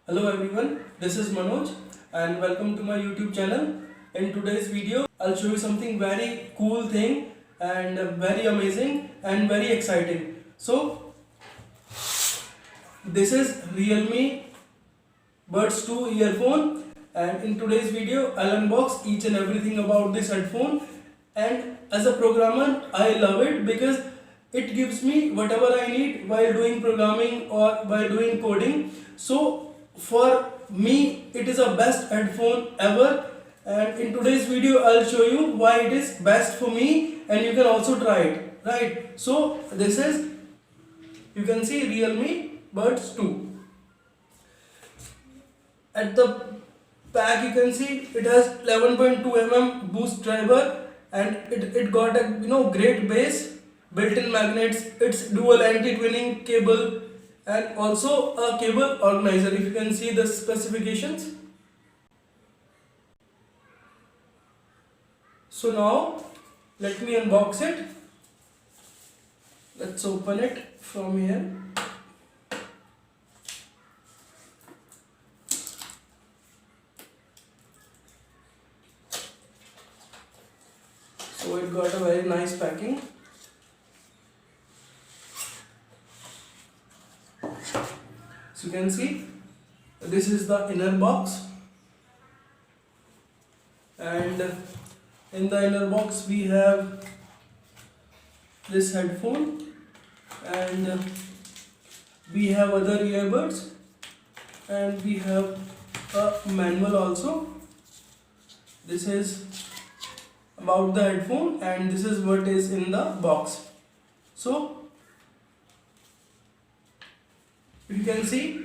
Hello everyone, this is Manoj and welcome to my YouTube channel. In today's video, I'll show you something very cool thing and very amazing and very exciting. So, this is Realme Buds 2 earphone, and in today's video I'll unbox each and everything about this headphone. And as a programmer I love it because it gives me whatever I need while doing programming or while doing coding. So for me it is a best headphone ever, and in today's video I'll show you why it is best for me and you can also try it, right? So this is, you can see, Realme Buds 2. At the back you can see it has 11.2 mm boost driver, and it got a great bass, built-in magnets, it's dual anti-twinning cable, and also a cable organizer. If you can see the specifications. So now let me unbox it. Let's open it from here. So it got a very nice packing. So you can see this is the inner box, and in the inner box we have this headphone, and we have other earbuds, and we have a manual also. This is about the headphone, and this is what is in the box. So if you can see,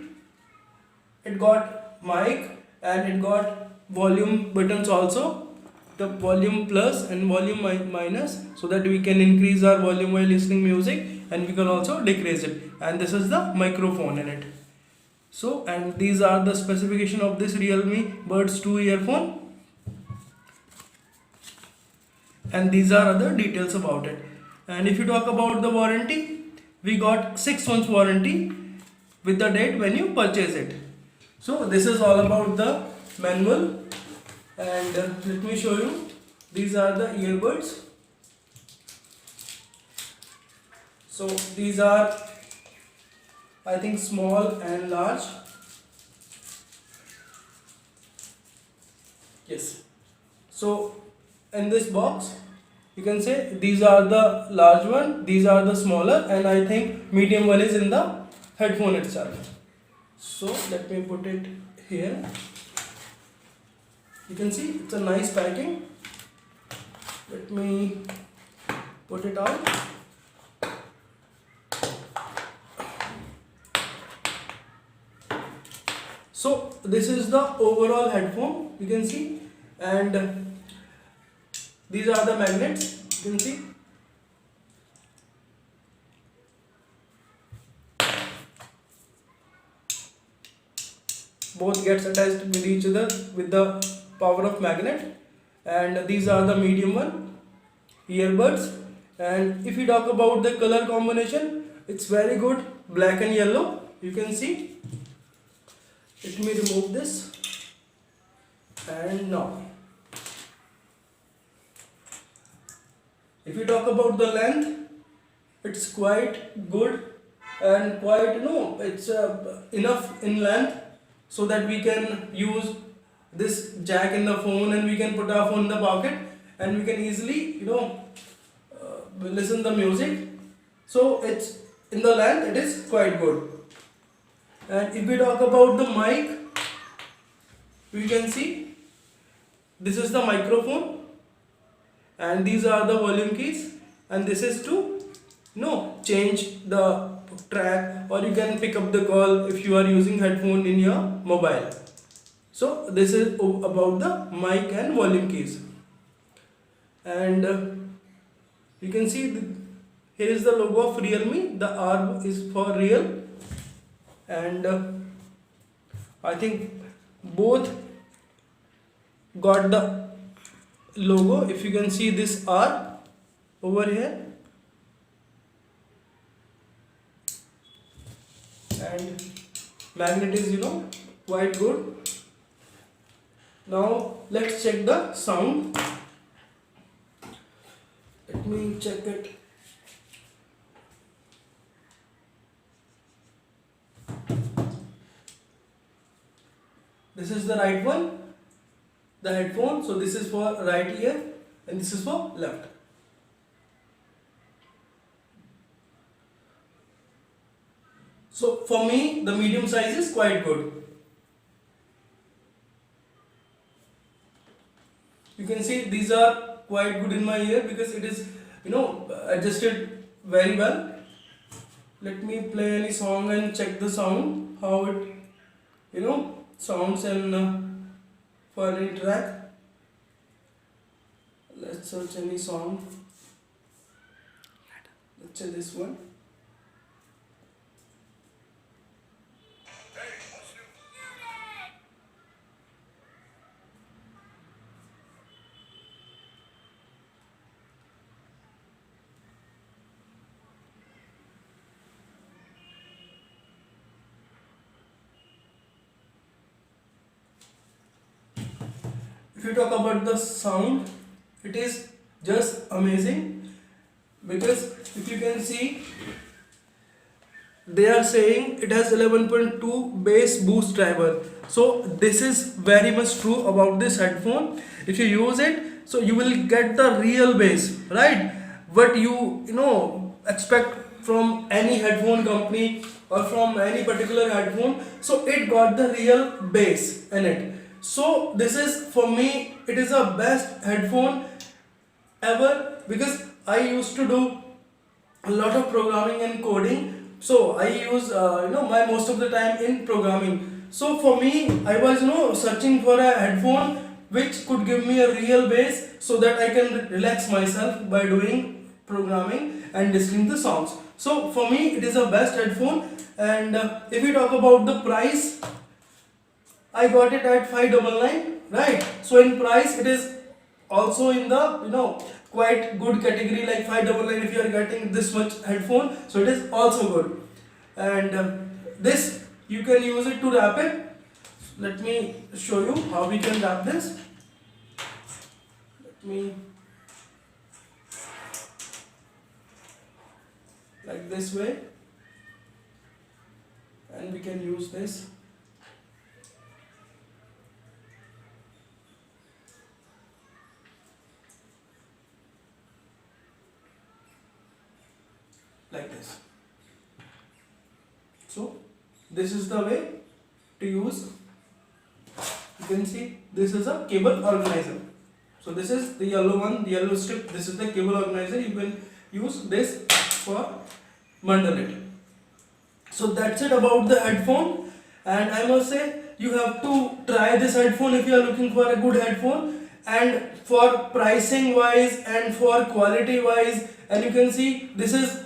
it got mic and it got volume buttons also, the volume plus and volume minus, so that we can increase our volume while listening music, and we can also decrease it. And this is the microphone in it. So, and these are the specification of this Realme Buds 2 earphone, and these are other details about it. And if you talk about the warranty, we got 6 months warranty with the date when you purchase it. So this is all about the manual, and let me show you. These are the earbuds. So these are, I think, small and large. Yes. So in this box you can say these are the large one, these are the smaller, and I think medium one is in the headphone itself. So let me put it here. You can see it's a nice packing. Let me put it out. So this is the overall headphone, you can see, and these are the magnets, you can see. Both gets attached with each other with the power of magnet, and these are the medium one earbuds. And if you talk about the color combination, it's very good, black and yellow, you can see. Let me remove this, and now if you talk about the length, it's quite good and quite, it's enough in length, so that we can use this jack in the phone, and we can put our phone in the pocket, and we can easily listen the music. So it's, in the length it is quite good. And if we talk about the mic, we can see this is the microphone, and these are the volume keys, and this is to change the track, or you can pick up the call if you are using headphone in your mobile. So this is about the mic and volume keys. And you can see here is the logo of Realme, the R is for real, and I think both got the logo. If you can see this R over here, and magnet is quite good. Now let's check the sound. Let me check it. This is the right one, the headphone. So this is for right ear and this is for left. So for me the medium size is quite good. You can see these are quite good in my ear because it is adjusted very well. Let me play any song and check the sound, how it sounds in for any track. Let's search any song. Let's say this one. If you talk about the sound, it is just amazing because if you can see, they are saying it has 11.2 bass boost driver. So this is very much true about this headphone. If you use it, so you will get the real bass, right? What you expect from any headphone company or from any particular headphone. So it got the real bass in it. So this is, for me, it is the best headphone ever because I used to do a lot of programming and coding. So I use my most of the time in programming. So for me, I was searching for a headphone which could give me a real bass so that I can relax myself by doing programming and listening to songs. So for me, it is the best headphone. And if we talk about the price, I got it at 599, right? So in price, it is also in the quite good category, like 599. If you are getting this much headphone, so it is also good. And this you can use it to wrap it. Let me show you how we can wrap this. Let me like this way, and we can use this. Like this. So this is the way to use. You can see this is a cable organizer. So this is the yellow one, the yellow strip. This is the cable organizer. You can use this for bundle it. So that's it about the headphone. And I must say, you have to try this headphone if you are looking for a good headphone. And for pricing wise and for quality wise, and you can see this is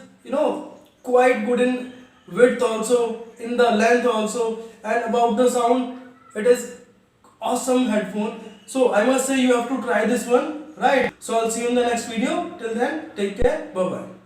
quite good in width also, in the length also, and about the sound, it is awesome headphone. So I must say you have to try this one, right? So I'll see you in the next video. Till then, take care. Bye bye.